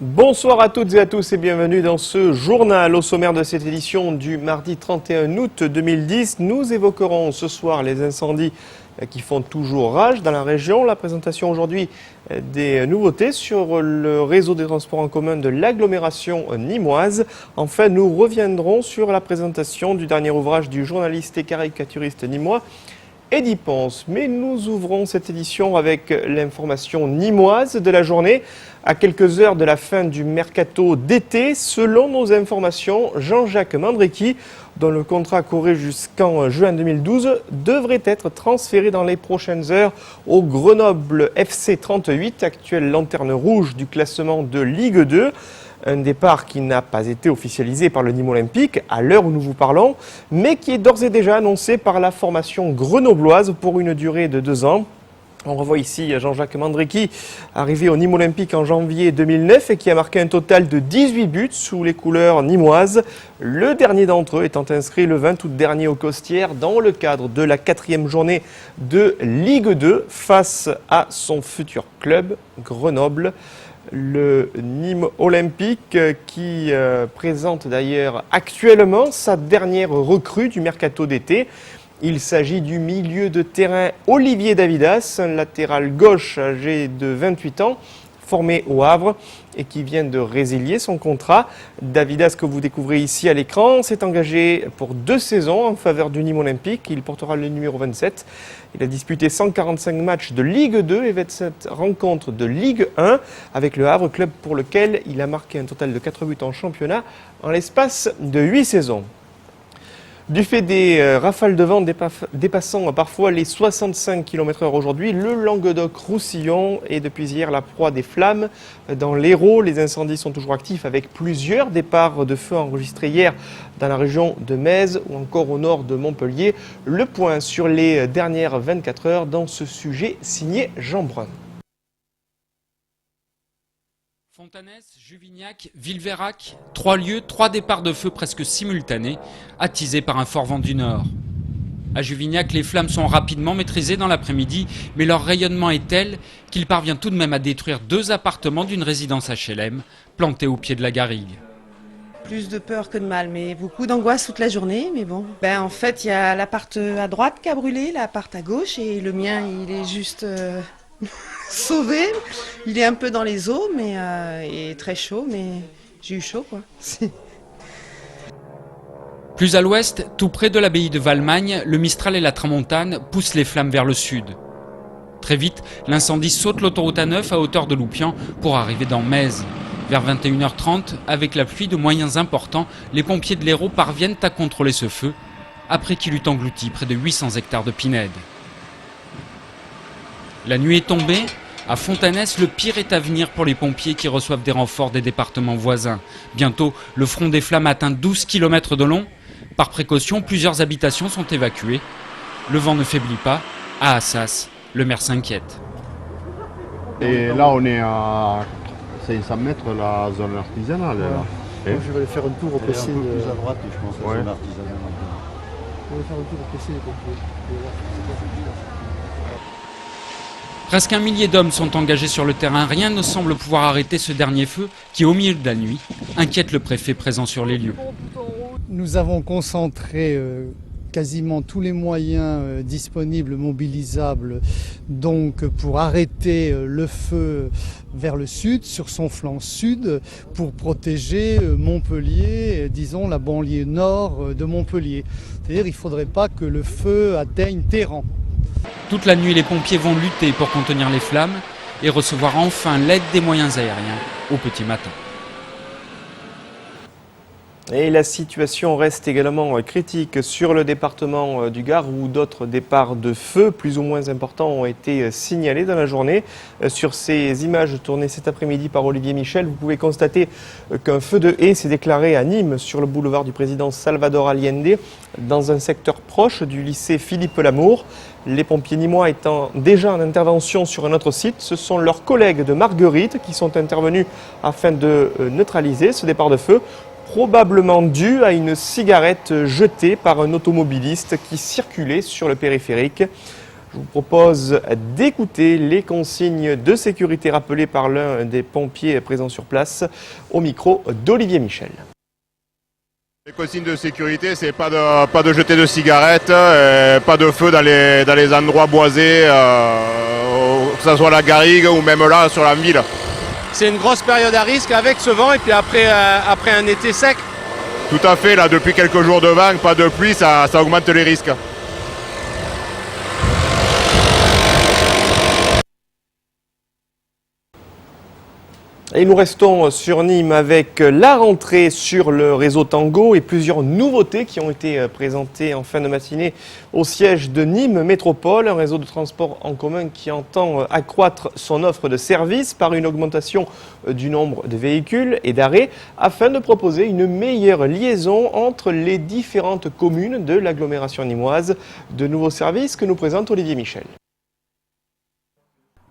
Bonsoir à toutes et à tous et bienvenue dans ce journal. Au sommaire de cette édition du mardi 31 août 2010, nous évoquerons ce soir les incendies qui font toujours rage dans la région. La présentation aujourd'hui des nouveautés sur le réseau des transports en commun de l'agglomération nîmoise. Enfin, nous reviendrons sur la présentation du dernier ouvrage du journaliste et caricaturiste nîmois Eddy Ponce. Mais nous ouvrons cette édition avec l'information nîmoise de la journée. À quelques heures de la fin du mercato d'été, selon nos informations, Jean-Jacques Mandrecki, dont le contrat courait jusqu'en juin 2012, devrait être transféré dans les prochaines heures au Grenoble FC 38, actuelle lanterne rouge du classement de Ligue 2. Un départ qui n'a pas été officialisé par le Nîmes Olympique à l'heure où nous vous parlons, mais qui est d'ores et déjà annoncé par la formation grenobloise pour une durée de 2 ans. On revoit ici Jean-Jacques Mandrecki, arrivé au Nîmes Olympique en janvier 2009 et qui a marqué un total de 18 buts sous les couleurs nîmoises. Le dernier d'entre eux étant inscrit le 20 août dernier au Costières dans le cadre de la 4e journée de Ligue 2 face à son futur club, Grenoble. Le Nîmes Olympique qui présente d'ailleurs actuellement sa dernière recrue du mercato d'été. Il s'agit du milieu de terrain Olivier Davidas, un latéral gauche âgé de 28 ans, formé au Havre et qui vient de résilier son contrat. Davidas, que vous découvrez ici à l'écran, s'est engagé pour 2 saisons en faveur du Nîmes Olympique. Il portera le numéro 27. Il a disputé 145 matchs de Ligue 2 et 27 rencontres de Ligue 1 avec le Havre, club pour lequel il a marqué un total de 4 buts en championnat en l'espace de 8 saisons. Du fait des rafales de vent dépassant parfois les 65 km/h aujourd'hui, le Languedoc-Roussillon est depuis hier la proie des flammes. Dans l'Hérault, les incendies sont toujours actifs avec plusieurs départs de feu enregistrés hier dans la région de Metz ou encore au nord de Montpellier. Le point sur les dernières 24 heures dans ce sujet signé Jean Brun. Fontanès, Juvignac, Villeveyrac, 3 lieux, 3 départs de feu presque simultanés, attisés par un fort vent du nord. À Juvignac, les flammes sont rapidement maîtrisées dans l'après-midi, mais leur rayonnement est tel qu'il parvient tout de même à détruire 2 appartements d'une résidence HLM, plantés au pied de la garrigue. Plus de peur que de mal, mais beaucoup d'angoisse toute la journée, mais bon. En fait, il y a l'appart à droite qui a brûlé, l'appart à gauche, et le mien, il est juste... sauvé, il est un peu dans les eaux, mais il est très chaud, mais j'ai eu chaud quoi. Plus à l'ouest, tout près de l'abbaye de Valmagne, le Mistral et la Tramontane poussent les flammes vers le sud. Très vite, l'incendie saute l'autoroute A9 à hauteur de Loupian pour arriver dans Metz. Vers 21h30, avec l'appui de moyens importants, les pompiers de l'Hérault parviennent à contrôler ce feu, après qu'il eut englouti près de 800 hectares de pinèdes. La nuit est tombée. À Fontanès, le pire est à venir pour les pompiers qui reçoivent des renforts des départements voisins. Bientôt, le front des flammes atteint 12 km de long. Par précaution, plusieurs habitations sont évacuées. Le vent ne faiblit pas. À Assas, le maire s'inquiète. Et là, on est à 500 mètres de la zone artisanale. Je vais aller faire un tour au PC. Plus à droite, je pense, la zone artisanale. Je vais faire un tour au PC des pompiers. Presque 1 millier d'hommes sont engagés sur le terrain. Rien ne semble pouvoir arrêter ce dernier feu qui, au milieu de la nuit, inquiète le préfet présent sur les lieux. Nous avons concentré quasiment tous les moyens disponibles, mobilisables, donc pour arrêter le feu vers le sud, sur son flanc sud, pour protéger Montpellier, disons la banlieue nord de Montpellier. C'est-à-dire qu'il ne faudrait pas que le feu atteigne Téhéran. Toute la nuit, les pompiers vont lutter pour contenir les flammes et recevoir enfin l'aide des moyens aériens au petit matin. Et la situation reste également critique sur le département du Gard où d'autres départs de feu plus ou moins importants ont été signalés dans la journée. Sur ces images tournées cet après-midi par Olivier Michel, vous pouvez constater qu'un feu de haie s'est déclaré à Nîmes sur le boulevard du président Salvador Allende dans un secteur proche du lycée Philippe Lamour. Les pompiers nîmois étant déjà en intervention sur un autre site, ce sont leurs collègues de Marguerite qui sont intervenus afin de neutraliser ce départ de feu, probablement dû à une cigarette jetée par un automobiliste qui circulait sur le périphérique. Je vous propose d'écouter les consignes de sécurité rappelées par l'un des pompiers présents sur place au micro d'Olivier Michel. Les consignes de sécurité, c'est pas de jeter de cigarettes, pas de feu dans les endroits boisés, que ce soit la garrigue ou même là sur la ville. C'est une grosse période à risque avec ce vent et puis après un été sec. Tout à fait, là depuis quelques jours de vent, pas de pluie, ça augmente les risques. Et nous restons sur Nîmes avec la rentrée sur le réseau Tango et plusieurs nouveautés qui ont été présentées en fin de matinée au siège de Nîmes Métropole, un réseau de transport en commun qui entend accroître son offre de services par une augmentation du nombre de véhicules et d'arrêts afin de proposer une meilleure liaison entre les différentes communes de l'agglomération nîmoise. De nouveaux services que nous présente Olivier Michel.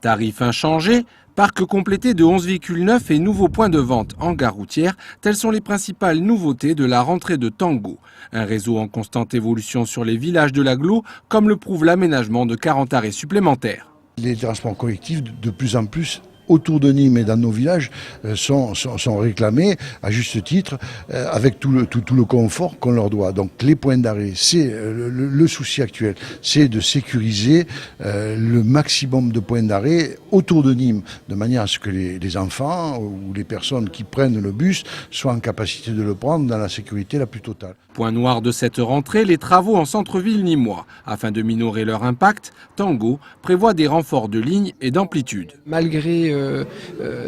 Tarifs inchangés, parc complété de 11 véhicules neufs et nouveaux points de vente en gare routière, telles sont les principales nouveautés de la rentrée de Tango. Un réseau en constante évolution sur les villages de l'agglo, comme le prouve l'aménagement de 40 arrêts supplémentaires. Les transports collectifs, de plus en plus, autour de Nîmes et dans nos villages sont réclamés à juste titre avec tout le confort qu'on leur doit. Donc les points d'arrêt, c'est le souci actuel, c'est de sécuriser le maximum de points d'arrêt autour de Nîmes, de manière à ce que les enfants ou les personnes qui prennent le bus soient en capacité de le prendre dans la sécurité la plus totale. Point noir de cette rentrée, les travaux en centre-ville nîmois. Afin de minorer leur impact, Tango prévoit des renforts de lignes et d'amplitude. Malgré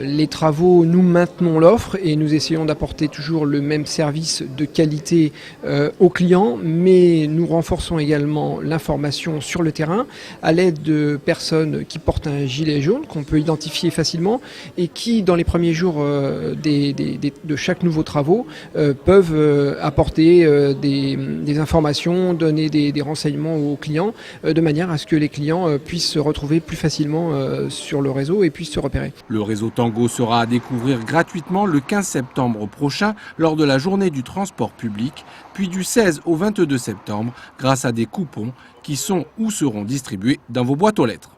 les travaux, nous maintenons l'offre et nous essayons d'apporter toujours le même service de qualité aux clients, mais nous renforçons également l'information sur le terrain à l'aide de personnes qui portent un gilet jaune qu'on peut identifier facilement et qui, dans les premiers jours de chaque nouveau travaux, peuvent apporter des informations, donner des renseignements aux clients de manière à ce que les clients puissent se retrouver plus facilement sur le réseau et puissent se repérer. Le réseau Tango sera à découvrir gratuitement le 15 septembre prochain lors de la journée du transport public, puis du 16 au 22 septembre grâce à des coupons qui sont ou seront distribués dans vos boîtes aux lettres.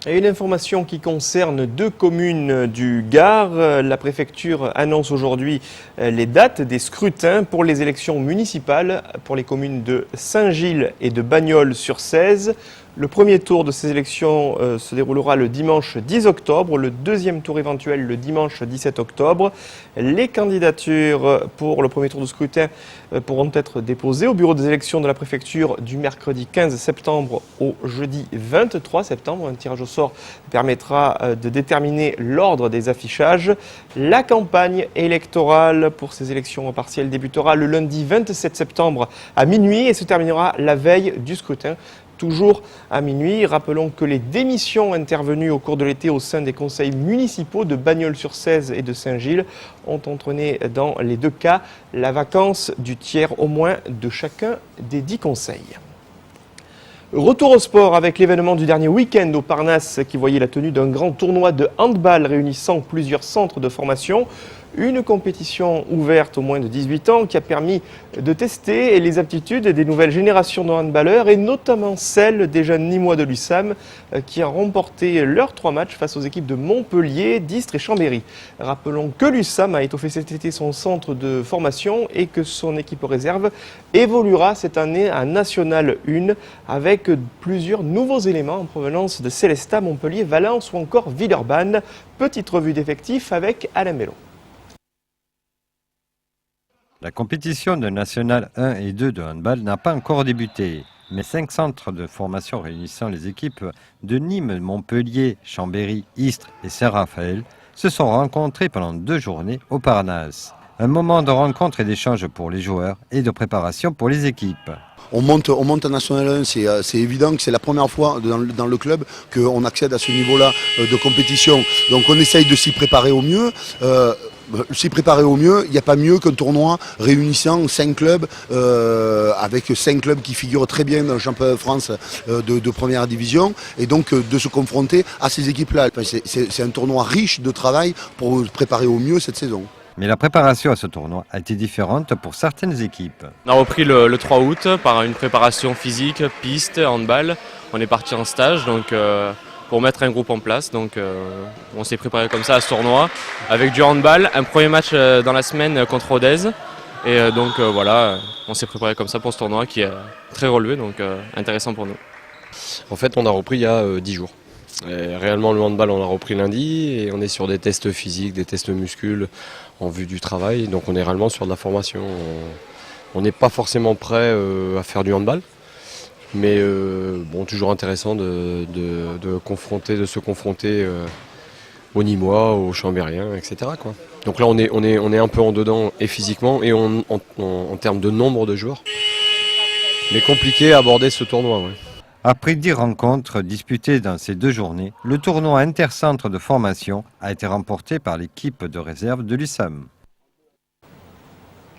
Et une information qui concerne 2 communes du Gard. La préfecture annonce aujourd'hui les dates des scrutins pour les élections municipales pour les communes de Saint-Gilles et de Bagnols-sur-Cèze. Le premier tour de ces élections se déroulera le dimanche 10 octobre, le deuxième tour éventuel le dimanche 17 octobre. Les candidatures pour le premier tour de scrutin pourront être déposées au bureau des élections de la préfecture du mercredi 15 septembre au jeudi 23 septembre. Un tirage au sort permettra de déterminer l'ordre des affichages. La campagne électorale pour ces élections partielles débutera le lundi 27 septembre à minuit et se terminera la veille du scrutin. Toujours à minuit. Rappelons que les démissions intervenues au cours de l'été au sein des conseils municipaux de Bagnols-sur-Cèze et de Saint-Gilles ont entraîné dans les 2 cas la vacance du tiers au moins de chacun des 10 conseils. Retour au sport avec l'événement du dernier week-end au Parnasse qui voyait la tenue d'un grand tournoi de handball réunissant plusieurs centres de formation. Une compétition ouverte aux moins de 18 ans qui a permis de tester les aptitudes des nouvelles générations de handballeurs et notamment celles des jeunes nîmois de l'USAM qui ont remporté leurs 3 matchs face aux équipes de Montpellier, d'Istres et Chambéry. Rappelons que l'USAM a étoffé cet été son centre de formation et que son équipe réserve évoluera cette année à National 1 avec plusieurs nouveaux éléments en provenance de Célestat, Montpellier, Valence ou encore Villeurbanne. Petite revue d'effectifs avec Alain Bello. La compétition de National 1 et 2 de handball n'a pas encore débuté, mais 5 centres de formation réunissant les équipes de Nîmes, Montpellier, Chambéry, Istres et Saint-Raphaël se sont rencontrés pendant 2 journées au Parnasse. Un moment de rencontre et d'échange pour les joueurs et de préparation pour les équipes. On monte en National 1, c'est évident que c'est la première fois dans le club qu'on accède à ce niveau-là de compétition. Donc on essaye de s'y préparer au mieux. Il n'y a pas mieux qu'un tournoi réunissant 5 clubs, avec 5 clubs qui figurent très bien dans le championnat de France de première division, et donc de se confronter à ces équipes-là. Enfin, c'est un tournoi riche de travail pour préparer au mieux cette saison. Mais la préparation à ce tournoi a été différente pour certaines équipes. On a repris le 3 août par une préparation physique, piste, handball. On est parti en stage pour mettre un groupe en place. Donc on s'est préparé comme ça à ce tournoi avec du handball, un premier match dans la semaine contre Rodez. Et donc voilà, on s'est préparé comme ça pour ce tournoi qui est très relevé, donc intéressant pour nous. En fait, on a repris il y a 10 jours. Et réellement, le handball, on l'a repris lundi et on est sur des tests physiques, des tests muscules en vue du travail. Donc on est réellement sur de la formation. On n'est pas forcément prêt à faire du handball, mais bon, toujours intéressant de se confronter aux Nîmois, aux Chambériens, etc. quoi. Donc là, on est un peu en dedans et physiquement et en termes de nombre de joueurs. Mais compliqué à aborder ce tournoi. Ouais. Après 10 rencontres disputées dans ces 2 journées, le tournoi intercentre de formation a été remporté par l'équipe de réserve de l'USAM.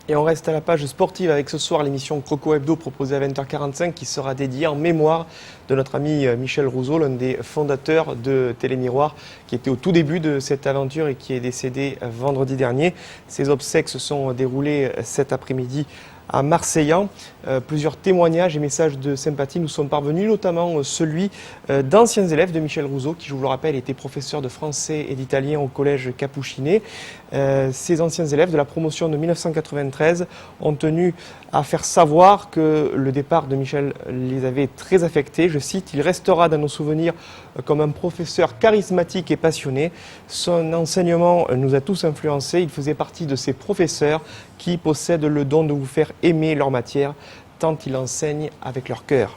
Et on reste à la page sportive avec ce soir l'émission Croco Hebdo proposée à 20h45 qui sera dédiée en mémoire de notre ami Michel Rouzeau, l'un des fondateurs de Télémiroir, qui était au tout début de cette aventure et qui est décédé vendredi dernier. Ses obsèques se sont déroulées cet après-midi à Marseillan. Plusieurs témoignages et messages de sympathie nous sont parvenus, notamment celui d'anciens élèves de Michel Rouzeau, qui, je vous le rappelle, était professeur de français et d'italien au collège Capuchinet. Ces anciens élèves de la promotion de 1993 ont tenu à faire savoir que le départ de Michel les avait très affectés. Je cite, « Il restera dans nos souvenirs comme un professeur charismatique et passionné. Son enseignement nous a tous influencés. Il faisait partie de ces professeurs qui possèdent le don de vous faire aimer leur matière, tant ils enseignent avec leur cœur. »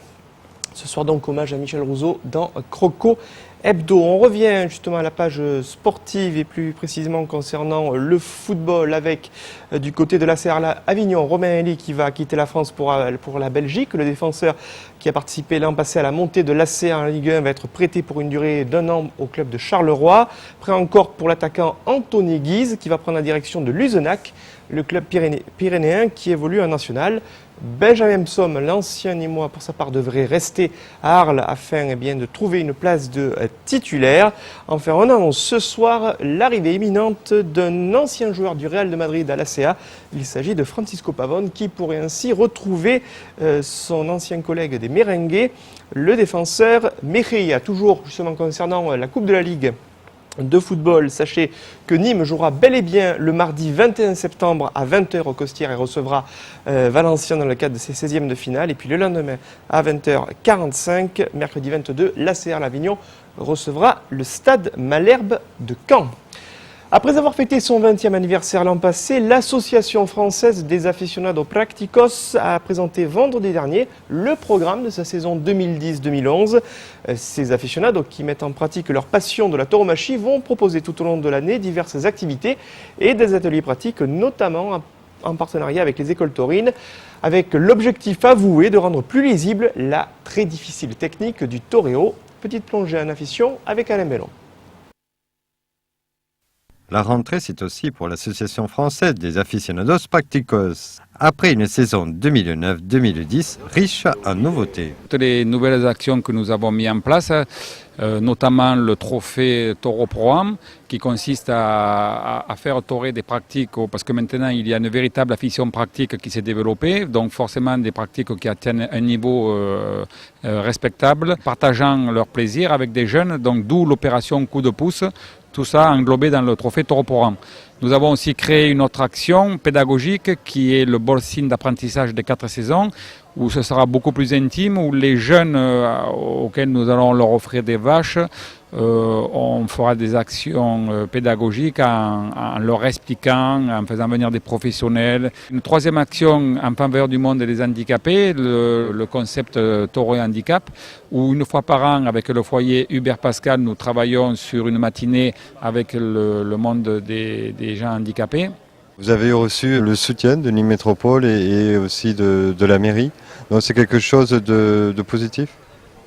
Ce soir donc, hommage à Michel Rouzeau dans Croco Hebdo. On revient justement à la page sportive et plus précisément concernant le football avec du côté de l'ACR Avignon, Romain Elie qui va quitter la France pour la Belgique. Le défenseur qui a participé l'an passé à la montée de l'ACR en Ligue 1 va être prêté pour une durée d'1 an au club de Charleroi. Prêt encore pour l'attaquant Anthony Guise qui va prendre la direction de Luzenac, le club pyrénéen qui évolue en national. Benjamin Psom, l'ancien Nîmois, pour sa part, devrait rester à Arles afin de trouver une place de titulaire. Enfin, on annonce ce soir l'arrivée imminente d'un ancien joueur du Real de Madrid à l'ACA. Il s'agit de Francisco Pavón qui pourrait ainsi retrouver son ancien collègue des Merengues, le défenseur Mejía. Toujours justement concernant la Coupe de la Ligue de football, sachez que Nîmes jouera bel et bien le mardi 21 septembre à 20h au Costières et recevra Valenciennes dans le cadre de ses 16e de finale. Et puis le lendemain à 20h45, mercredi 22, l'ACR L'Avignon recevra le Stade Malherbe de Caen. Après avoir fêté son 20e anniversaire l'an passé, l'Association française des aficionados practicos a présenté vendredi dernier le programme de sa saison 2010-2011. Ces aficionados qui mettent en pratique leur passion de la tauromachie vont proposer tout au long de l'année diverses activités et des ateliers pratiques, notamment en partenariat avec les écoles taurines, avec l'objectif avoué de rendre plus lisible la très difficile technique du toréo. Petite plongée en afition avec Alain Bellon. La rentrée, c'est aussi pour l'Association française des aficionados practicos. Après une saison 2009-2010 riche en nouveautés. Toutes les nouvelles actions que nous avons mises en place, notamment le trophée Taureau Pro-Am, qui consiste à faire torer des pratiques, parce que maintenant il y a une véritable afition pratique qui s'est développée, donc forcément des pratiques qui atteignent un niveau respectable, partageant leur plaisir avec des jeunes, donc d'où l'opération coup de pouce. Tout ça englobé dans le trophée Taureau Pro-Am. Nous avons aussi créé une autre action pédagogique qui est le bolsing d'apprentissage des 4 saisons, où ce sera beaucoup plus intime, où les jeunes auxquels nous allons leur offrir des vaches, on fera des actions pédagogiques en leur expliquant, en faisant venir des professionnels. Une troisième action en faveur du monde des handicapés, le concept Taureau et Handicap, où une fois par an, avec le foyer Hubert Pascal, nous travaillons sur une matinée avec le monde des gens handicapés. Vous avez reçu le soutien de Nîmes Métropole et aussi de la mairie, donc c'est quelque chose de positif ?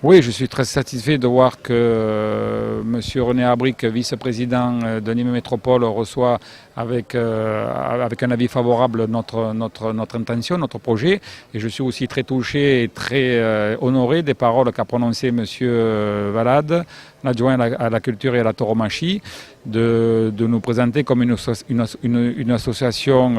Oui, je suis très satisfait de voir que M. René Abric, vice-président de Nîmes Métropole, reçoit avec un avis favorable notre intention, notre projet. Et je suis aussi très touché et très honoré des paroles qu'a prononcées M. Valade l'adjoint à la culture et à la tauromachie, de nous présenter comme une association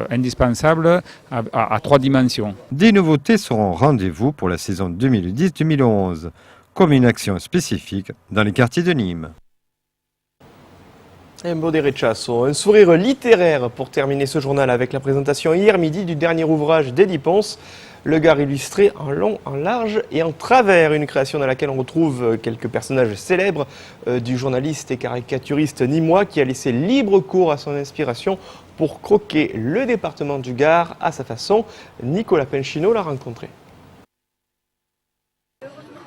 indispensable à 3 dimensions. Des nouveautés seront au rendez-vous pour la saison 2010-2011, comme une action spécifique dans les quartiers de Nîmes. Un beau des Rechasso, un sourire littéraire pour terminer ce journal avec la présentation hier midi du dernier ouvrage d'Eddie Pons, Le Gard illustré en long, en large et en travers, une création dans laquelle on retrouve quelques personnages célèbres du journaliste et caricaturiste nîmois qui a laissé libre cours à son inspiration pour croquer le département du Gard à sa façon. Nicolas Penchino l'a rencontré.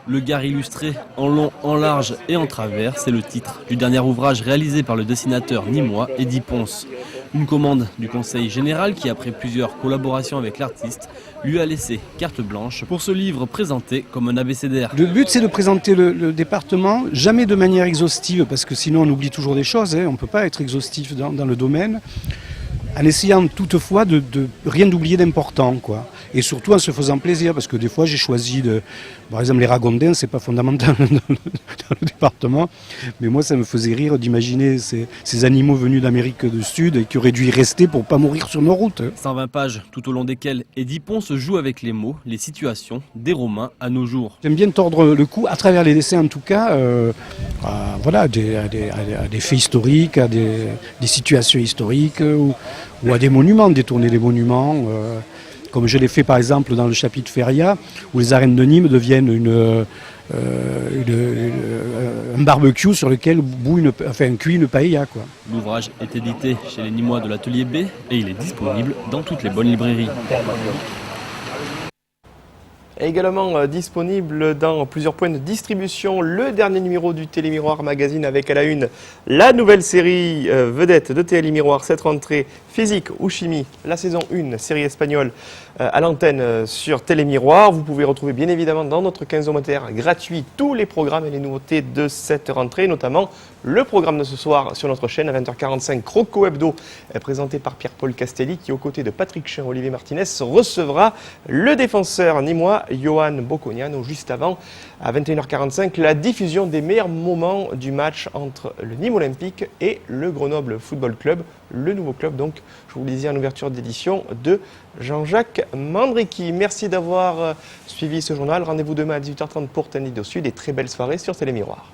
Le Gard illustré en long, en large et en travers, c'est le titre du dernier ouvrage réalisé par le dessinateur nîmois Eddie Pons. Une commande du Conseil général qui, après plusieurs collaborations avec l'artiste, lui a laissé carte blanche pour ce livre présenté comme un abécédaire. Le but, c'est de présenter le département, jamais de manière exhaustive, parce que sinon on oublie toujours des choses, on ne peut pas être exhaustif dans le domaine, en essayant toutefois de rien d'oublier d'important, quoi. Et surtout en se faisant plaisir, parce que des fois j'ai choisi par exemple les ragondins, c'est pas fondamental dans le département, mais moi ça me faisait rire d'imaginer ces animaux venus d'Amérique du Sud et qui auraient dû y rester pour pas mourir sur nos routes. 120 pages tout au long desquelles Eddie Pons joue avec les mots, les situations des Romains à nos jours. J'aime bien tordre le cou, à travers les dessins en tout cas, à des faits historiques, à des situations historiques, ou à des monuments, détourner des monuments, comme je l'ai fait par exemple dans le chapitre Feria, où les arènes de Nîmes deviennent un barbecue sur lequel cuit une paella, quoi. L'ouvrage est édité chez les Nîmois de l'Atelier B et il est disponible dans toutes les bonnes librairies. Également disponible dans plusieurs points de distribution, le dernier numéro du Télémiroir Magazine avec à la une la nouvelle série vedette de Télémiroir, cette rentrée, Physique ou Chimie, la saison 1, série espagnole à l'antenne sur Télémiroir. Vous pouvez retrouver bien évidemment dans notre quinzomètre gratuit tous les programmes et les nouveautés de cette rentrée, notamment le programme de ce soir sur notre chaîne à 20h45, Croco Hebdo, présenté par Pierre-Paul Castelli, qui aux côtés de Patrick Chen, Olivier Martinez, recevra le défenseur nîmois Johan Boconiano. Juste avant, à 21h45, la diffusion des meilleurs moments du match entre le Nîmes Olympique et le Grenoble Football Club, le nouveau club, donc, je vous le disais en ouverture d'édition, de Jean-Jacques Mandriki. Merci d'avoir suivi ce journal. Rendez-vous demain à 18h30 pour Tannido Sud et très belle soirée sur Télémiroir.